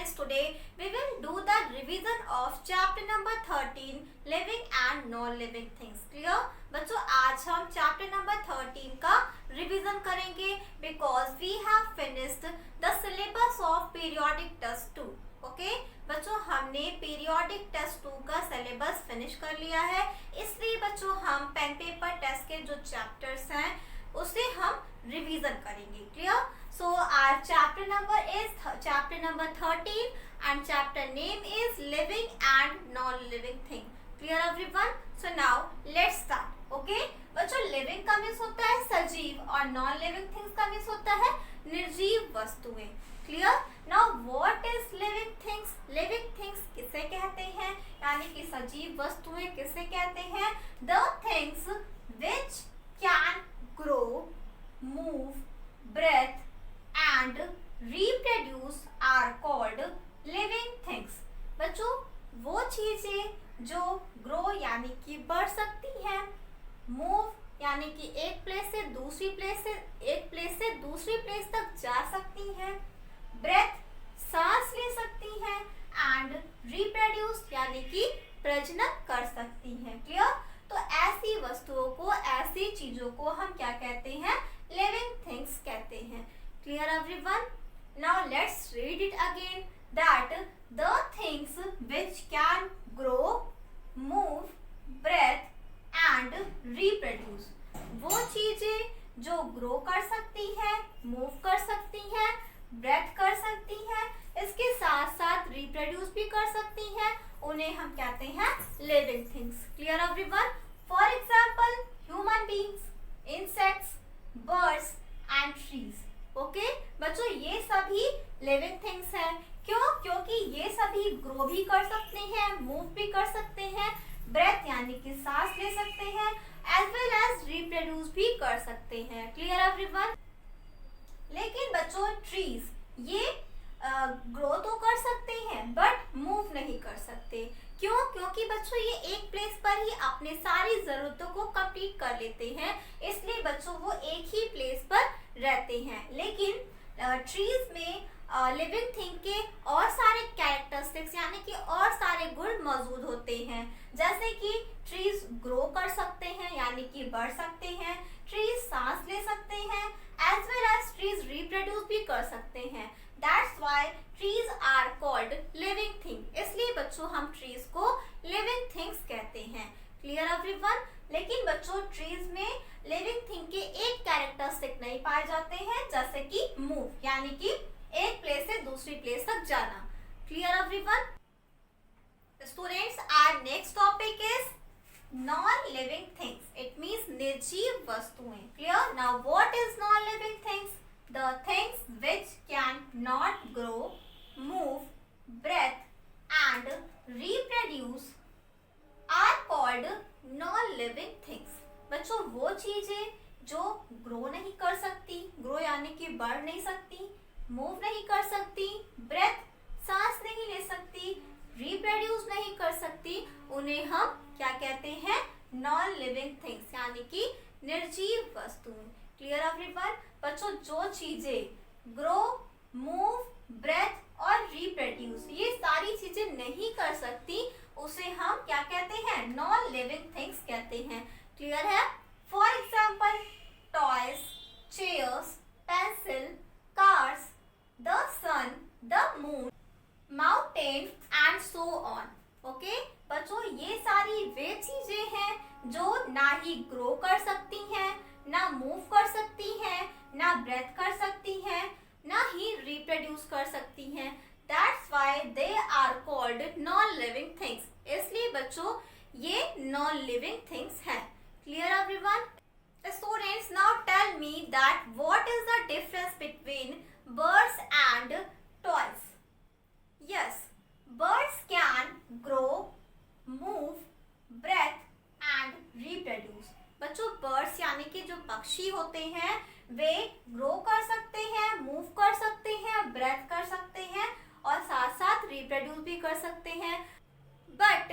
students, today we will do the revision of chapter number 13 living and non-living things. Clear? बच्चों आज हम chapter number 13 का revision करेंगे because we have finished the syllabus of periodic test 2. Okay बच्चों हमने periodic test 2 का syllabus finish कर लिया है, इसलिए बच्चों हम पेन पेपर टेस्ट के जो चैप्टर्स हैं उसे हम रिवीजन करेंगे. Clear? So our chapter number is chapter number 13 and chapter name is living and non living thing. Clear everyone? So now let's start. Okay बच्चों लिविंग का मीन्स होता है सजीव और नॉन लिविंग थिंग्स का मीन्स होता है निर्जीव वस्तुएं. Clear? Now what is living things? Living things किसे कहते हैं, यानी कि सजीव वस्तुएं किसे कहते हैं? The things which can grow, move, breathe and reproduce are called living things. बच्चों वो चीजें जो ग्रो यानी कि बढ़ सकती हैं, मूव यानी कि एक प्लेस से दूसरी प्लेस तक जा सकती हैं, ब्रेथ सांस ले सकती हैं एंड रिप्रोड्यूस यानी कि प्रजनन कर सकती हैं. क्लियर? तो ऐसी वस्तुओं को, ऐसी चीजों को हम क्या कहते हैं? लिविंग थिंग्स कहते हैं. Clear everyone? Now let's read it again that the things which can grow, move, breathe and reproduce. वो चीजें जो ग्रो कर सकती हैं, मूव कर सकती हैं, ब्रेथ कर सकती हैं, इसके साथ साथ रिप्रोड्यूस भी कर सकती हैं, उन्हें हम कहते हैं living things. Clear everyone? For example human beings, insects, birds and trees. Okay बच्चों ये सभी लिविंग थिंग्स हैं. क्यों? क्योंकि ये सभी ग्रो भी कर सकते हैं, मूव भी कर सकते हैं, ब्रेथ यानी कि सांस ले सकते हैं, एज वेल एज रिप्रोड्यूस भी कर सकते हैं. Clear everyone? लेकिन बच्चों ट्रीज ये ग्रो तो कर सकते हैं बट मूव नहीं कर सकते. क्यों? क्योंकि बच्चों ये एक प्लेस पर ही अपने सारी जरूरतों को कंप्लीट कर लेते हैं, इसलिए बच्चों वो एक ही प्लेस पर रहते हैं. लेकिन ट्रीज में लिविंग थिंग के और सारे कैरेक्टरिस्टिक्स यानी कि और सारे गुण मौजूद होते हैं, जैसे कि ट्रीज ग्रो कर सकते हैं यानी कि बढ़ सकते हैं, ट्रीज सांस ले सकते हैं, as well as trees reproduce भी कर सकते हैं. That's why trees are called living thing. इसलिए बच्चों हम ट्रीज को लिविंग थिंग्स कहते हैं. Clear everyone? लेकिन बच्चों ट्रीज में लिविंग थिंग के एक कैरेक्टरिस्टिक नहीं पाए जाते हैं, जैसे कि मूव यानी कि एक प्लेस से दूसरी प्लेस तक जाना. Clear everyone? Students our next topic is non living things. It means निर्जीव वस्तुएं. Clear? Now what is non living things? The things which can not grow, move, breathe and reproduce are called non-living things. बच्चों वो चीजें जो grow नहीं कर सकती, grow यानी कि बढ़ नहीं सकती, मूव नहीं कर सकती, ब्रेथ सांस नहीं ले सकती, रिप्रोड्यूस नहीं कर सकती, उन्हें हम क्या कहते हैं? नॉन लिविंग थिंग्स यानी कि निर्जीव वस्तुएं. Clear everyone? बच्चों जो चीजें ग्रो, मूव, ब्रेथ और रिप्रोड्यूस ये सारी चीजें नहीं कर सकती, उसे हम क्या कहते हैं? नॉन लिविंग थिंग्स कहते हैं. क्लियर है? For example toys, chairs, pencil, cars, the sun, the moon, mountain and so on. Okay बच्चों ये सारी वे चीजें हैं जो ना ही ग्रो कर सकती हैं, ना मूव कर सकती हैं, ना ब्रेथ कर सकती हैं, ना ही रिप्रोड्यूस कर सकती हैं. That's why they are called non living things. इसलिए बच्चों ये नॉन लिविंग थिंग्स हैं. Clear everyone? Students now tell me that what is the difference between birds and toys. Yes birds can grow, move, breathe and reproduce. बच्चों birds यानी कि जो पक्षी होते हैं वे ग्रो कर सकते हैं, मूव कर सकते हैं, ब्रेथ कर सकते हैं और साथ साथ रिप्रोड्यूस भी कर सकते हैं. But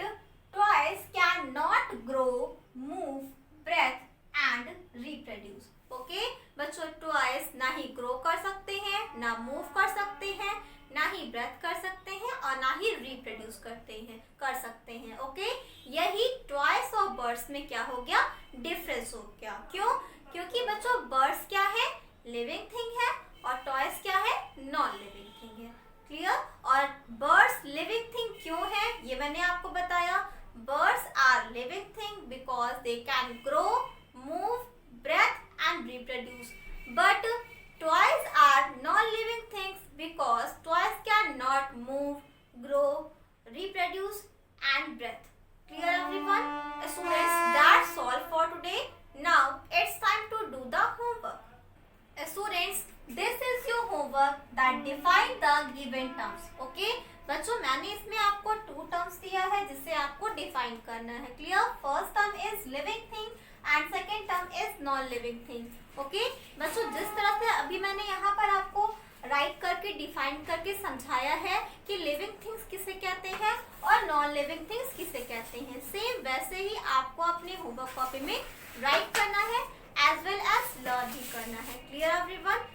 toys can not grow, move, breathe and reproduce. Okay बच्चों टॉयज ना ही ग्रो कर सकते हैं, ना मूव कर सकते हैं, ना ही ब्रेथ कर सकते और ना ही रिप्रोड्यूस कर सकते हैं। ओके, यही टॉयज और बर्ड्स में क्या हो गया, डिफरेंस हो गया। क्यों? क्योंकि बच्चों बर्ड्स क्या है, लिविंग थिंग है, और टॉयज क्या है, नॉन लिविंग थिंग है। क्लियर? और बर्ड्स लिविंग थिंग क्यों है, ये मैंने आपको बताया। Birds are living thing because they can grow, move, breathe and reproduce, but toys are non-living things because toys cannot move, grow, reproduce and breathe. Clear everyone? Students, that's all for today. Now it's time to do the homework. Students, this is your homework that define the given terms. Okay? बच्चों मैंने इसमें आपको 2 terms दिया है जिससे आपको define करना है। Clear? First term is living thing and second term is non living thing. Okay बच्चों, जिस तरह से अभी मैंने यहाँ पर आपको राइट करके डिफाइन करके समझाया है कि लिविंग थिंग्स किसे कहते हैं और नॉन लिविंग थिंग्स किसे कहते हैं, सेम वैसे ही आपको अपने होमवर्क कॉपी में राइट करना है एज वेल एज लर्न भी करना है। Clear everyone?